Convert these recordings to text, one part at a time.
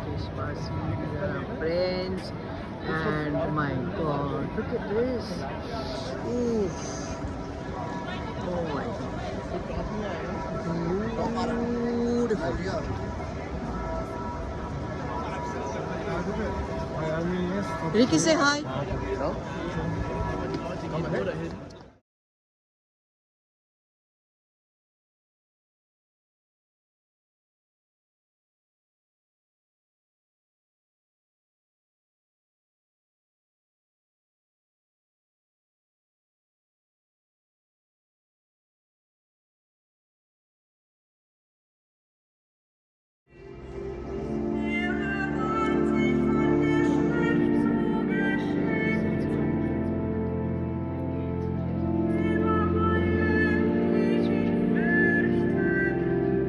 Deshpasi, these are our friends. And my god, look at this. Oof. Oh my god. Beautiful. Ricky, say hi. No? Come ahead.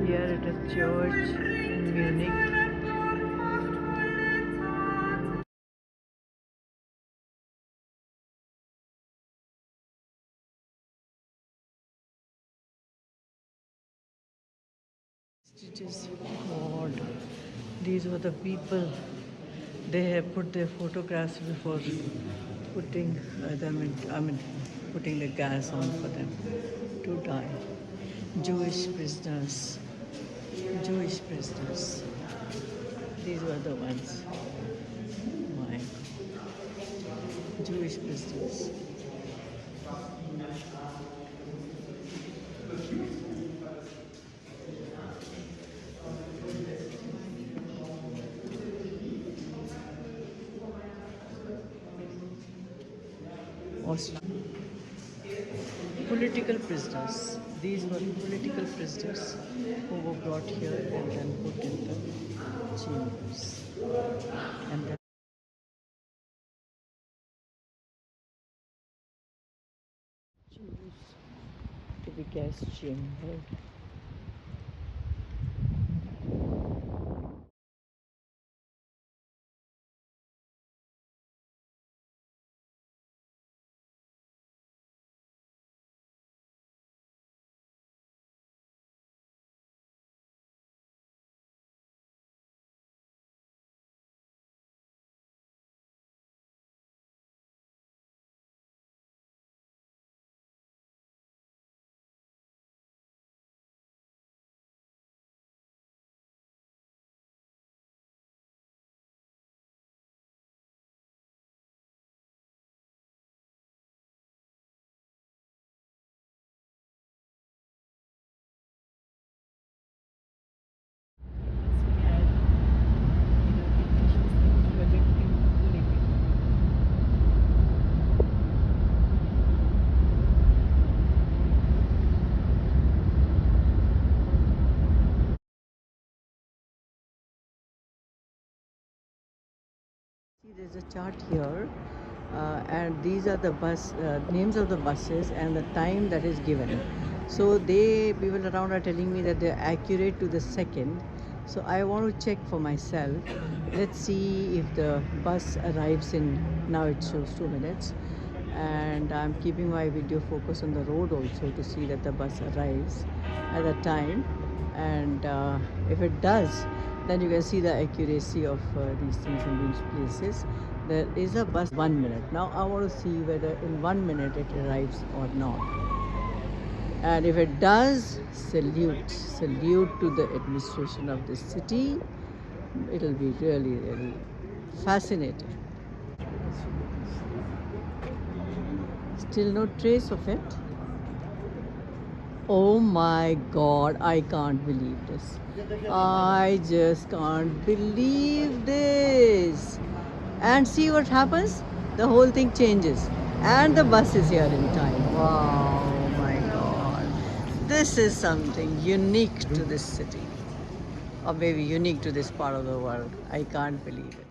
Here at a church in Munich. Just God, these were the people. They have put their photographs before putting them in, putting the gas on for them to die. Jewish prisoners. Jewish prisoners. These were the ones. My God. Jewish prisoners. Political prisoners. These were political prisoners who were brought here and then put in the chambers. And then choose to be gas chambered. There's a chart here, and these are the bus names of the buses and the time that is given. So people around are telling me that they're accurate to the second. So I want to check for myself. Let's see if the bus arrives in, now it shows 2 minutes, and I'm keeping my video focus on the road also to see that the bus arrives at the time. And if it does, then you can see the accuracy of these things in these places. There is a bus 1 minute. Now I want to see whether in 1 minute it arrives or not. And if it does, salute to the administration of this city. It'll be really, really fascinating. Still no trace of it. Oh my God, I can't believe this. I just can't believe this. And see what happens? The whole thing changes. And the bus is here in time. Wow, my God. This is something unique to this city. Or maybe unique to this part of the world. I can't believe it.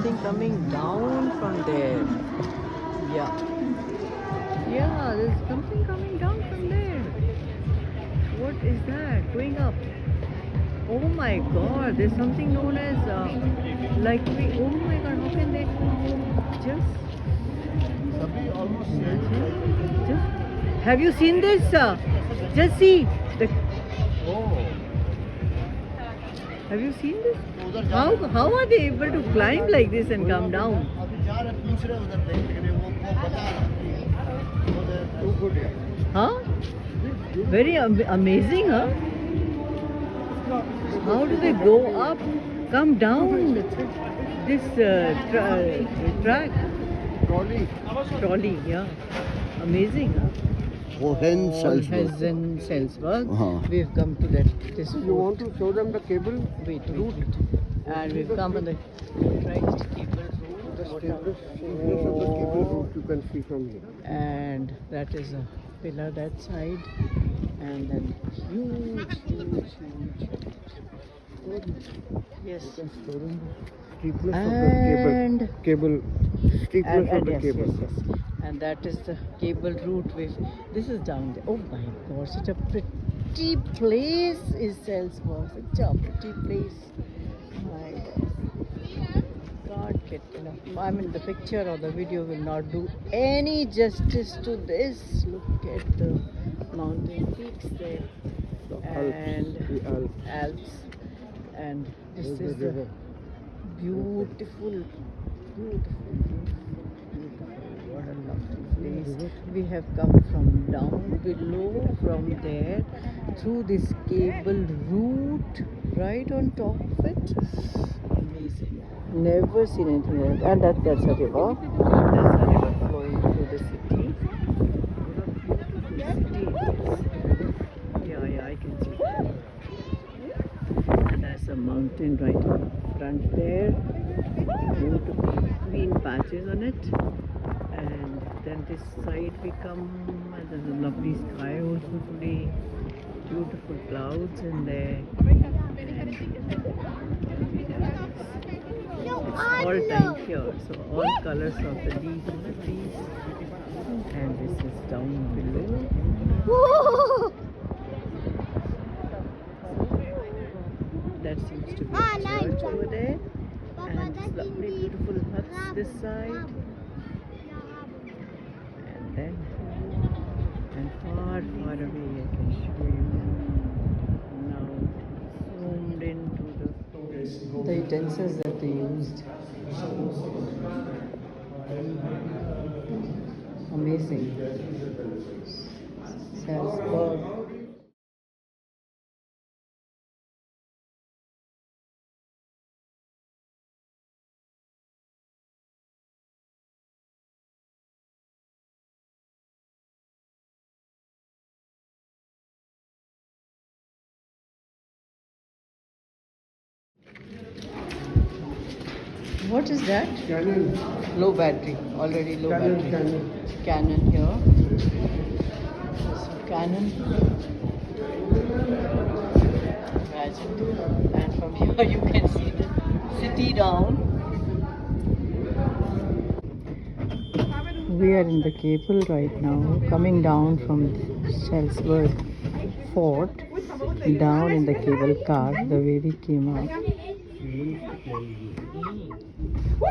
something coming down from there. Yeah. Yeah, there's something coming down from there. What is that? Going up. Oh my god, there's something known as like we, oh my god, how can they just almost just have you seen this? Just see the, Oh. have you seen this? How are they able to climb like this and come down? अभी जा रहे पूछ रहे उधर देखने के लिए वो बता रहा है वो गुड है Huh? Very amazing, huh? How do they go up, come down this track? Trolley, yeah. Amazing, huh? Hohen Hessen Salzburg. Uh-huh. We've come to this. You want to show them the cable? Wait. And we've come on the right cable route. The steepness of the cable route you can see from here. And that is a pillar that side, and then huge. Yes. Steepness of the And cable. Steepness of the yes, cable. yes. And that is the cable route with, this is down there. Oh my god, such a pretty place is Salzburg. Such a pretty place. My god. Can't get enough. I mean, the picture or the video will not do any justice to this. Look at the mountain peaks there. The And Alps. Alps. And this There's is the the river. beautiful. What a lovely place. We have come from down below from there through this cable route right on top of it. Amazing. Never seen anything like that. And that's a river. That's a river flowing through the city. Yeah, I can see that. And there's a mountain right in front there. Beautiful green patches on it. And then this side we come, and there's a lovely sky also today. Beautiful clouds in there. It's all time here, so all colors of the leaves in the trees. And this is down below. That seems to be a church over there. And this lovely beautiful huts this side. And then, and far away I can show you now, zoomed into the utensils that they used. Amazing. Salzburg. What is that? Canon. Low battery, already low battery. Canon. Canon here. This Canon. Imagine. And from here you can see the city down. We are in the cable right now, coming down from Salzburg Fort, down in the cable car, the way we came out.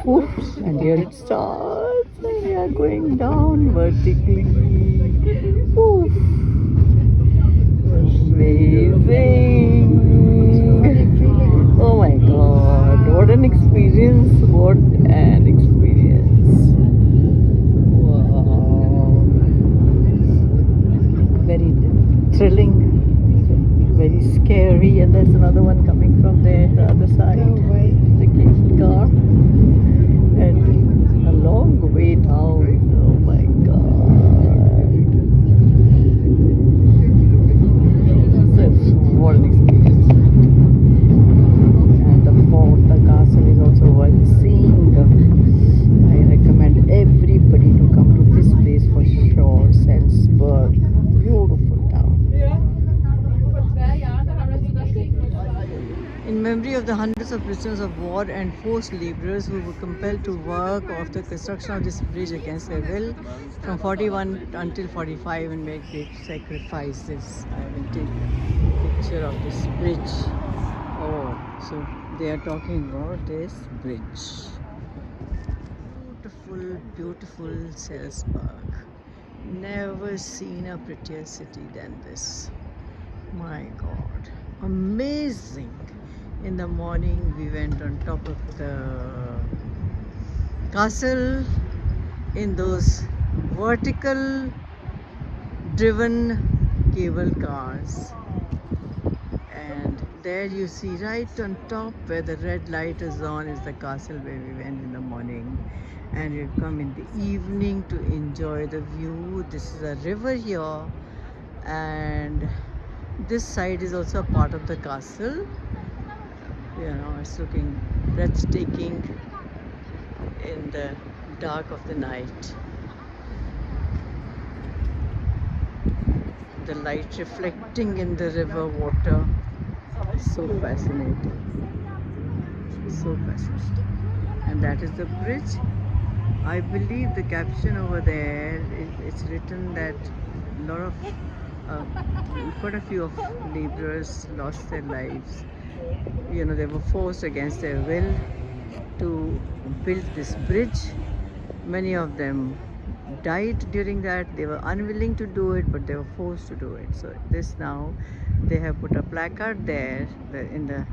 Oops, and here it starts, and we are going down vertically. Oof. Amazing! Oh my god, what an experience! What an experience! Wow! Very thrilling, very scary, and there's another one coming from there, the other side. The cable car. And a long way down. Oh my god. What an experience. And the fort, the castle is also worth seeing. I recommend everybody to come to this place for sure. Salzburg. Beautiful town. In memory of the hundreds of prisoners of war and forced laborers who were compelled to work off the construction of this bridge against their will from 41 until 45 and make great sacrifices. I will take a picture of this bridge. Oh, so they are talking about this bridge. Beautiful, beautiful Salzburg. Never seen a prettier city than this. My God, amazing. In the morning we went on top of the castle in those vertical driven cable cars, and there you see right on top where the red light is on is the castle where we went in the morning, and you come in the evening to enjoy the view. This is a river here, and this side is also a part of the castle. You know, it's looking breathtaking in the dark of the night. The light reflecting in the river water. So fascinating. So fascinating. And that is the bridge. I believe the caption over there, it's written that a lot of quite a few of laborers lost their lives. You know, they were forced against their will to build this bridge. Many of them died during that. They were unwilling to do it, but they were forced to do it. So this now, they have put a placard there in the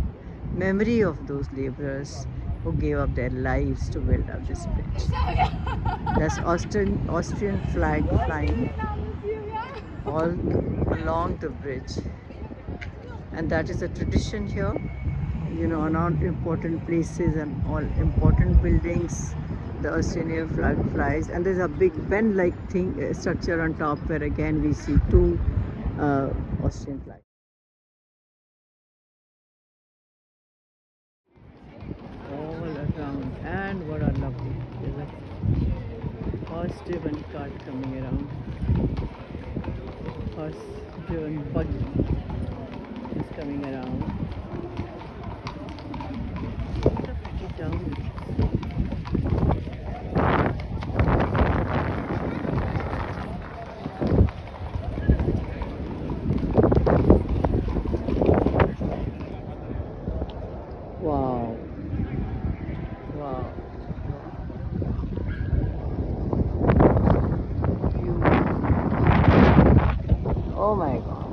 memory of those laborers who gave up their lives to build up this bridge. That's Austrian flag flying all along the bridge, and that is a tradition here. You know, on all important places and all important buildings, the Australian flag flies, and there's a big bend-like thing, structure on top, where again we see two Austrian flags. All around, and what a lovely, there's a horse-driven cart coming around. Horse-driven buggy is coming around. What a pretty town. Wow. Wow. Oh my God.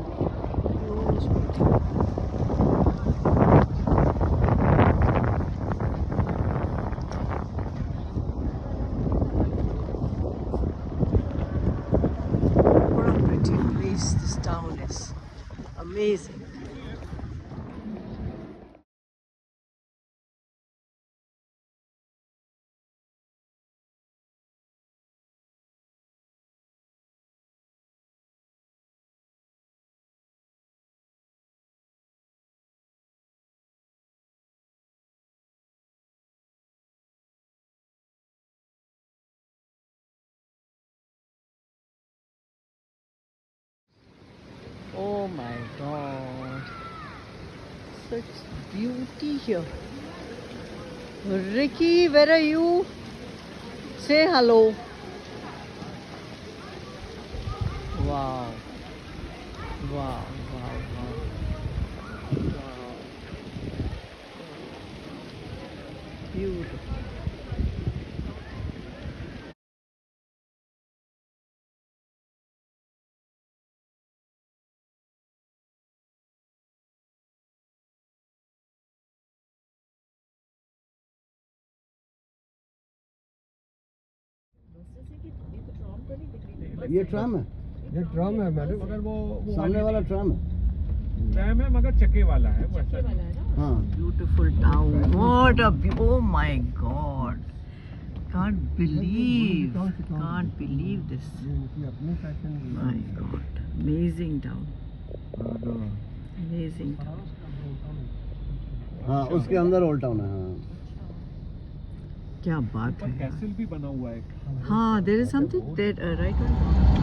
What a pretty place this town is. Amazing. Oh my God, such beauty here. Ricky, where are you? Say hello. Wow. Wow, wow, wow. Wow. Beautiful. ये tram है, ये tram है madam, मगर वो सामने वाला tram है। Tram है मगर चक्के वाला है वो ऐसा। हाँ, Beautiful town. What a oh my God. Can't believe this. My God. Amazing town. Amazing town. हाँ, उसके अंदर ओल्ड टाउन है। हाँ, क्या बात है। कैसल भी बना हुआ है। हाँ, there is something that right on.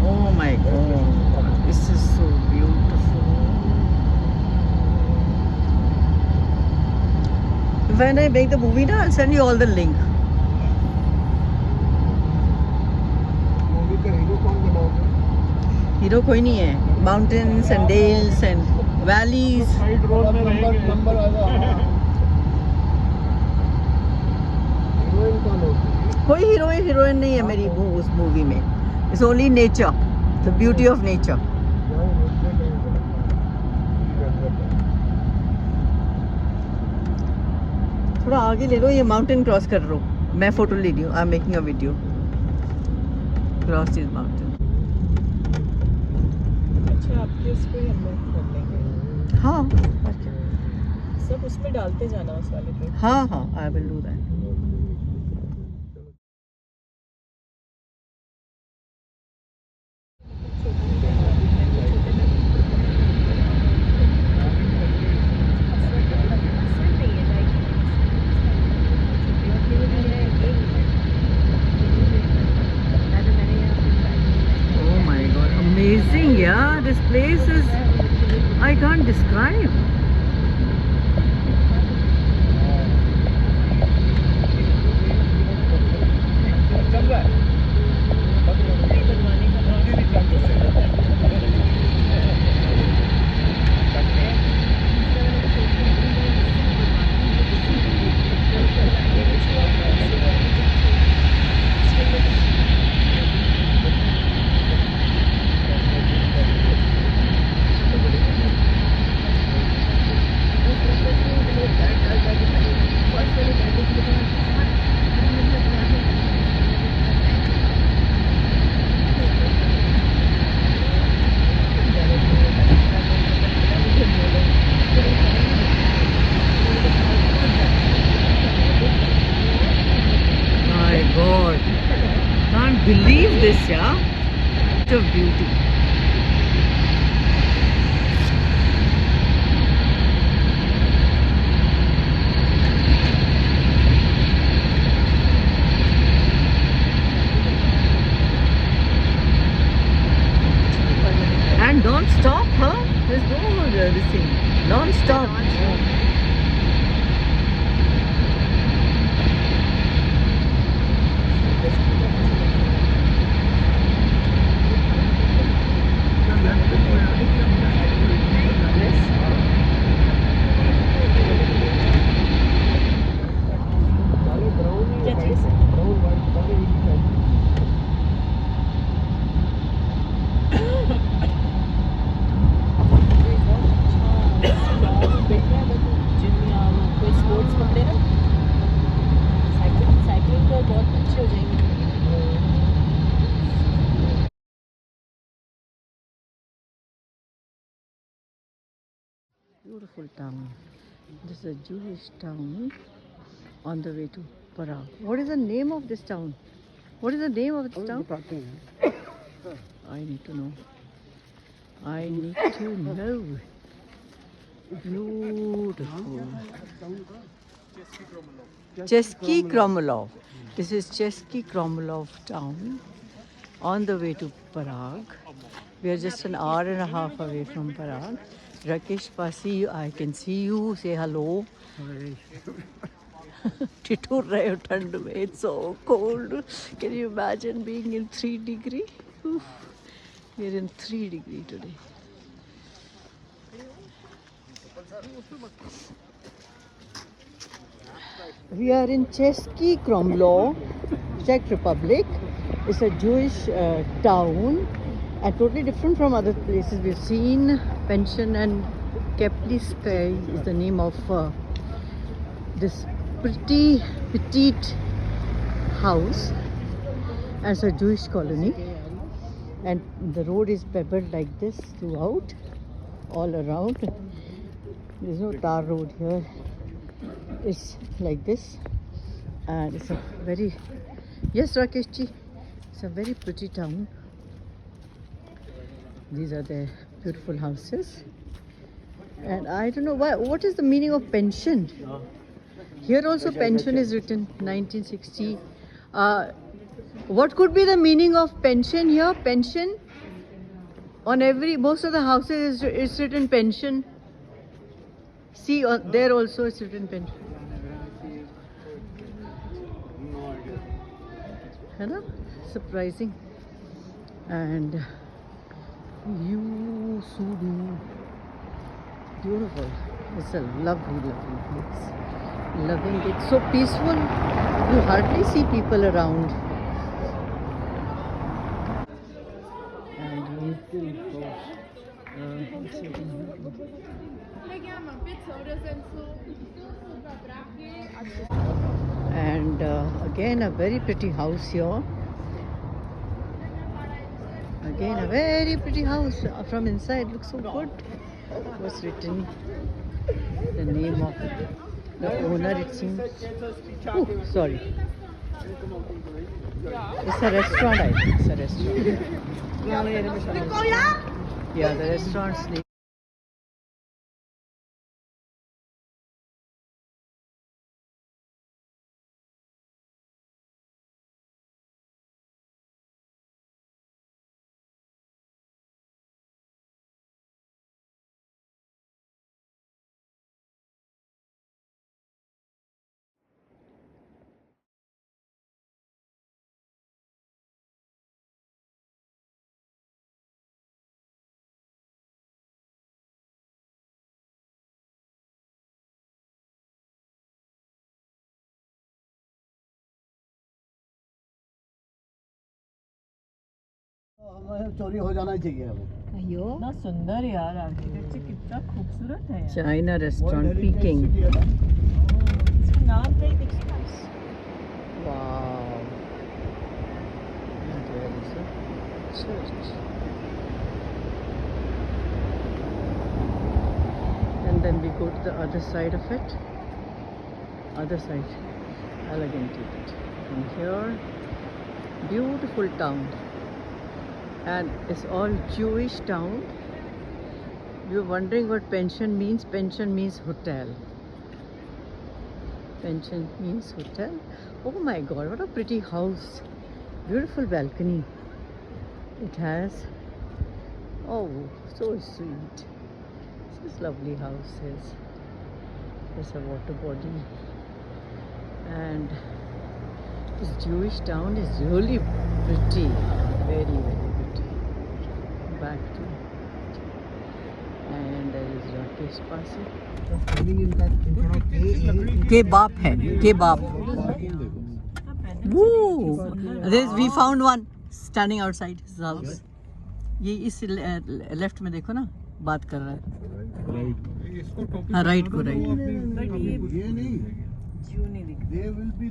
Oh my God. This is so beautiful. When I make the movie, now I'll send you all the link. Movie का हीरो कौन बनाओगे? हीरो कोई नहीं है. Mountains and dales and valleys. Side road में number आएगा. Heroine कौन होगी? कोई हीरोइन नहीं है मेरी उस मूवी में. It's only nature, the beauty of nature. थोड़ा आगे ले लो, ये माउंटेन क्रॉस कर लो. मैं फोटो ले रही हूँ. I am making a video. Cross this mountain. अच्छा, आपके उस पे हम लोग कर लेंगे. हाँ सब उसमें डालते जाना उस वाले पे. हाँ हाँ, I will do that. Oh my God, amazing, yeah. This place is, I can't describe. चल रहा है. My God, can't believe this, yeah. Such of beauty. And don't stop, huh? There's no this thing. Don't stop. क्या चीज़? Gym या कोई sports पकड़े ना, cycling पर बहुत अच्छे हो जाएंगे. Beautiful town. This is a Jewish town on the way to Prague. What is the name of this town? What is the name of this town? बताते हैं. I need to know. I need to know. Beautiful. Chesky Kromlov. This is Chesky Kromlov town on the way to Prague. We are just an hour and a half away from Prague. Rakesh Pasi, I can see you. Say hello. ठिठुर रहे हो ठंड में. It's so cold. Can you imagine being in 3 degree? Oof. We're in 3 degree today. We are in Chesky Kromlov, Czech Republic. It's a Jewish town and totally different from other places we've seen. Pension and Kepliskaya is the name of this pretty petite house, and it's a Jewish colony. And the road is pebbled like this throughout, all around. There's no tar road here. It's like this, and it's a very, yes Rakeshji, it's a very pretty town. These are the beautiful houses, and I don't know what is the meaning of pension. Here also pension is written 1960. What could be the meaning of pension here? Pension on most of the houses is written pension. See, there also it's written pension. है ना, surprising. And you Sudu, beautiful. It's a lovely place. Loving it. So peaceful. You hardly see people around. And and again a very pretty house here. Again a very pretty house. From inside looks so good. What's written? The name of the owner, it seems. Oh, sorry. It's a restaurant, I think. It's a restaurant. Yeah, the restaurant's name. हमें चोरी हो जाना चाहिए अब। Ayo. कितना सुंदर यार, architecture कितना खूबसूरत है यार। China restaurant, Peking. इसका नाम कहीं दिख रहा है? Wow. And there is a church. And then we go to the other side of it. Other side. Elegant it. And here, beautiful town. And it's all Jewish town. You're wondering what pension means? Pension means hotel. Pension means hotel. Oh my god, what a pretty house. Beautiful balcony. It has. Oh, so sweet. This lovely houses. There's a water body. And this Jewish town is really pretty. Very, very pretty. Back to. And there is Rakesh passing. Kebab hai. Kebab. Woo! We found one standing outside his house. ये इस left में देखो ना, बात कर रहा है। हाँ, राइट को राइट। ये नहीं, जीव नहीं दिख they will be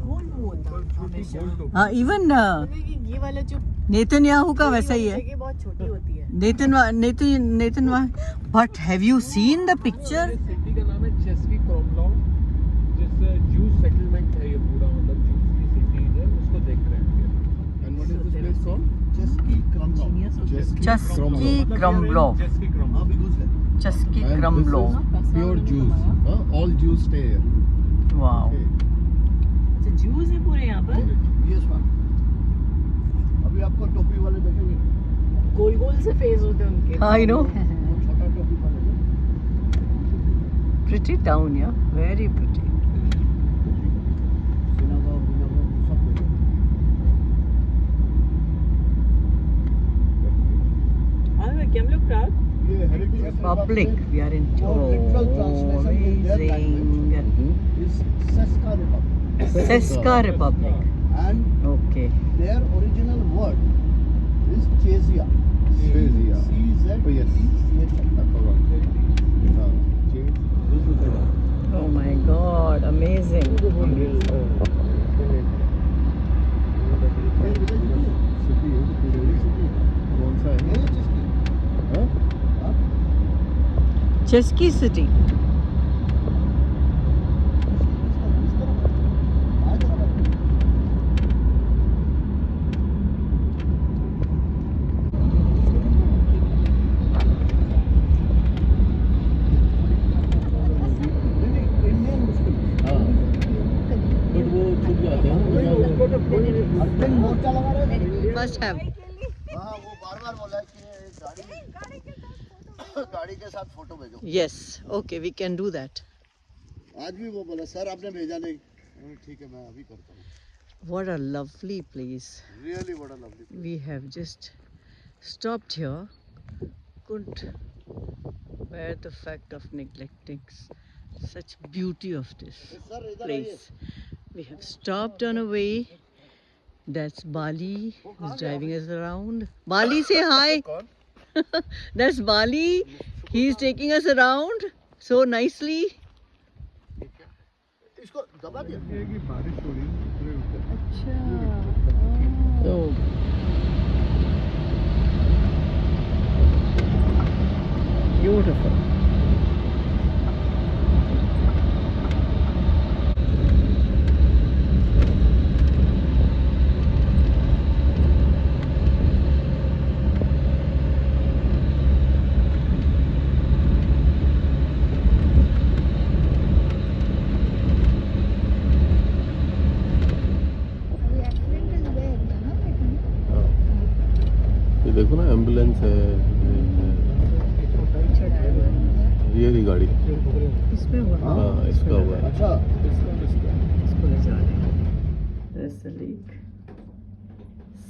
गोल वो होता है हमेशा। हाँ, इवन ये वाला जो नेतन्याहू का वैसा ही है। जगह बहुत छोटी होती है। नेतन but have you seen the picture? City का नाम है चेस्की क्रॉमलॉ, जिससे जूस सेटलमेंट है ये पूरा, मतलब जूस की सिटी है, उसको देख रहे हैं। and what is this place called? Chesky Krumlov. Cesky Krumlov. Cesky Krumlov. हाँ, because है। Cesky And Krumlov. this is pure Jews. All Jews stay here. Wow. अच्छा, जूस है पूरे यहाँ पर। Yes, ma'am. अभी आपको टोपी वाले देखेंगे। गोल गोल से फेस होते हैं उनके। I know. वो छोटा टोपी वाले हैं। Pretty town, yeah. Very pretty. synagogue, सब कुछ है। क्या हम लोग प्राग? ये heritage Public. We are in. और literal translation in their language Amazing. is Seska Republic. Seska Republic. And Okay. their original word is Chesia. Chesia. C-Z-E-C-H-I. I forgot. This is the Oh my God! Amazing. city. कौन सा है? ये जिसकी हाँ? Chesky city. हाँ. But वो छुप जाते हैं ना. अर्जुन मोर्चा लगा रहे हैं। Must have. हाँ, वो बार-बार बोला है कि गाड़ी के साथ फोटो भेजो। Yes. Okay, we can do that. आज भी वो बोला, सर आपने भेजा नहीं। ठीक है, मैं अभी करता हूँ. What a lovely place. Really, what a lovely place. We have just stopped here. Couldn't bear the fact of neglecting such beauty of this Sir, इधर आइए. place. We have stopped on a way. That's Bali. He's driving us around. Bali, say hi. That's Bali. He's taking us around so nicely. इसको दबा दिया. ये कि बारिश हो रही है पूरे ऊपर. So beautiful. ये देखो ना एम्बुलेंस है ये रही गाड़ी. इसमें हुआ. हाँ इसका हुआ है. अच्छा. इसको ले जा रहे हैं. That's the lake.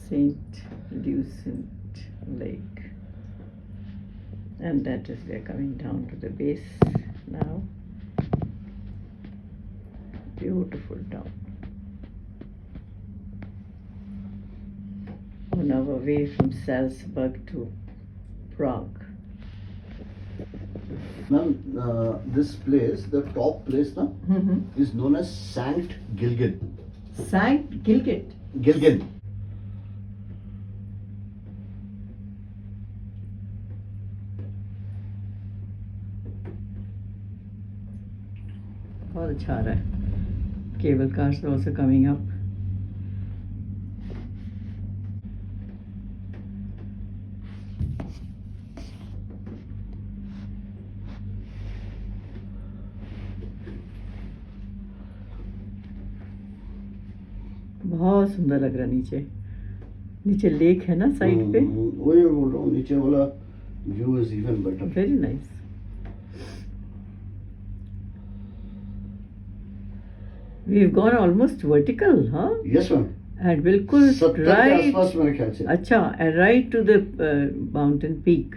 Saint Lucian Lake. And that is, we are coming down to the base now. Beautiful town. On our way from Salzburg to Prague. Ma'am, this place, the top place, na, is known as Sankt Gilgen. Sankt Gilgit. Gilgen. बहुत अच्छा आ रहा है. Cable cars are also coming up. बहुत सुंदर लग रहा है नीचे. नीचे लेक है ना साइड पे. वही मैं बोल रहा हूँ, नीचे वाला view is even better. Very nice. We've gone almost vertical, huh? Yes ma'am. And बिल्कुल 70 के right. आसपास मेरे ख्याल से. अच्छा, and right to the mountain peak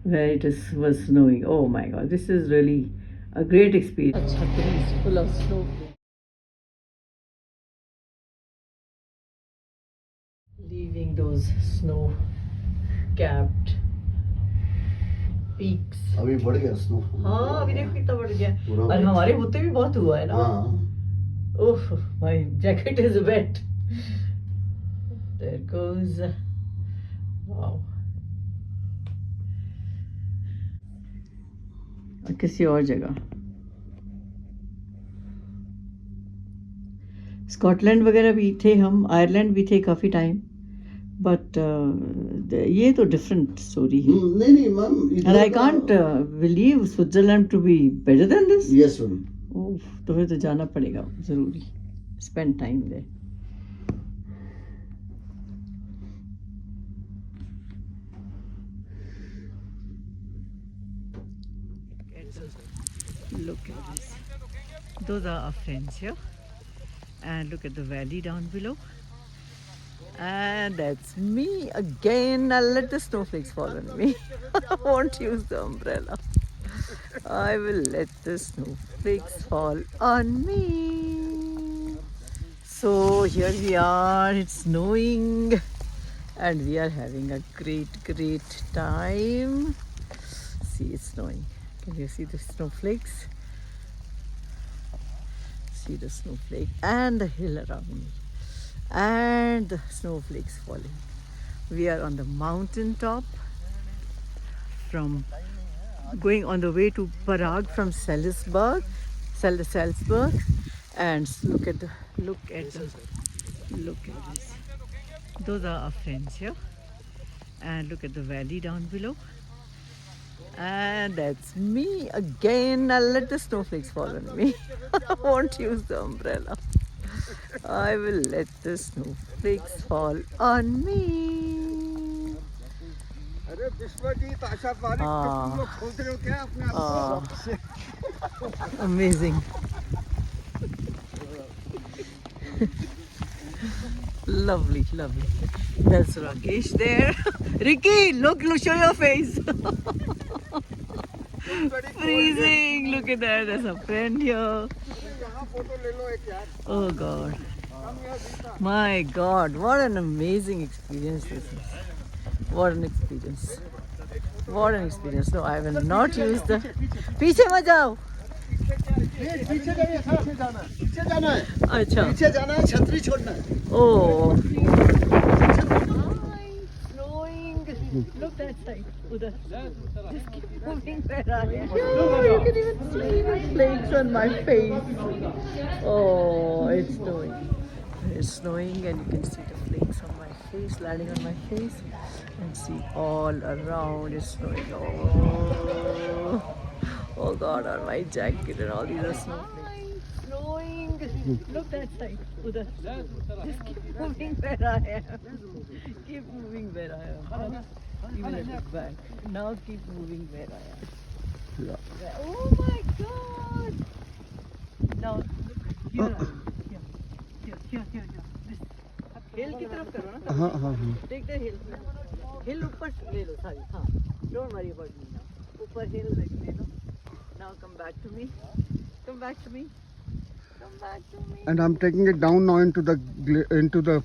where was snowing. Oh my God, this is really a great experience. अच्छा, breeze full of snow. Leaving those snow-capped peaks. अभी बढ़ गया स्नो. हाँ, अभी देखो कितना बढ़ गया. पूरा और बढ़ गया. हमारे होते भी बहुत हुआ है ना. हाँ. Oh, my jacket is wet. There goes. Wow. किसी और जगह. स्कॉटलैंड वगैरह भी थे हम, आयरलैंड भी थे काफ़ी टाइम, बट ये तो डिफरेंट स्टोरी है. नहीं ma'am. And I can't believe Switzerland to be better than this. Yes ma'am. Oh, तो फिर तो जाना पड़ेगा ज़रूरी. Spend time there. Look at this. Those are our friends here. And look at the valley down below. And that's me again. I'll let the snowflakes fall on me. I won't use the umbrella. I will let the snowflakes fall on me. So here we are. It's snowing. And we are having a great time. See, it's snowing. Can you see the snowflakes? See the snowflake and the hill around me. And the snowflakes falling. We are on the mountain top from going on the way to Prague from Salzburg. And look at this. Those are our friends here. And look at the valley down below. And that's me again. I'll let the snowflakes fall on me. I won't use the umbrella. I will let the snowflakes fall on me. अरे विश्वजीत आशा पारिक तुम लोग खोज रहे हो क्या अपने आप को? Amazing. Lovely, lovely. That's Rakesh there. Ricky, look, show your face. Freezing. Look at that. There's a friend here. Oh God. My God, what an amazing experience this is. What an experience. What an experience. No, I will not use the... पीछे मत जाओ. पीछे जाना है अच्छा. पीछे जाना है छतरी छोड़ना है Oh. Snowing. Look that side. Udhar. Just keep moving where I am. Oh, you can even see the flakes on my face. Oh, it's snowing. It's snowing and you can see the flakes on my face, landing on my face. And see all around it's snowing. Oh God, on my jacket and all these are snowflakes. Snowing. Look that side. Udhar. Just keep moving where I am. Keep moving where I am. Even if it's back. Now keep moving where I am. Oh my God. Now look here. Here. This. Hill की तरफ करो ना. हाँ. Take the hill. Hill ऊपर ले लो सारी. हाँ. Don't worry about me now. ऊपर hill ले लो. Now come back to me. Come back to me. Come back to me. And I'm taking it down now into the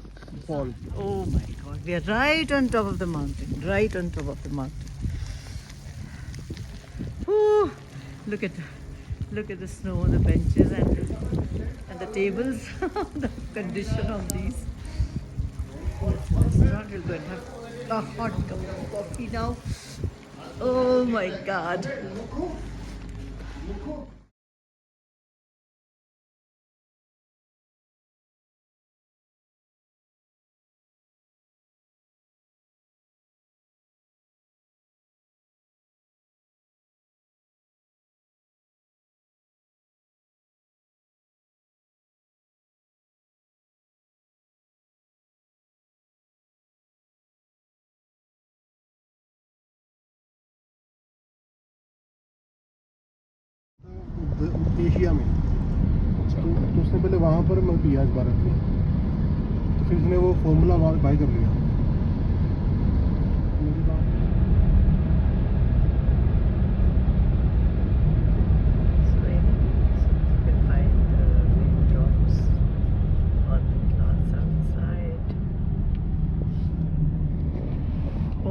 fall. Oh my God, we are right on top of the mountain. Right on top of the mountain. Whew. Look at the snow on the benches and the tables. The condition of these. Restaurant, we'll go and have a hot cup of coffee now. Oh my God. Asia में तो उसने पहले वहाँ पर मैं पिया इस भारत में तो फिर उसने वो फॉर्मूला बाय कर लिया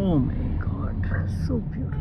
Oh my God, so beautiful.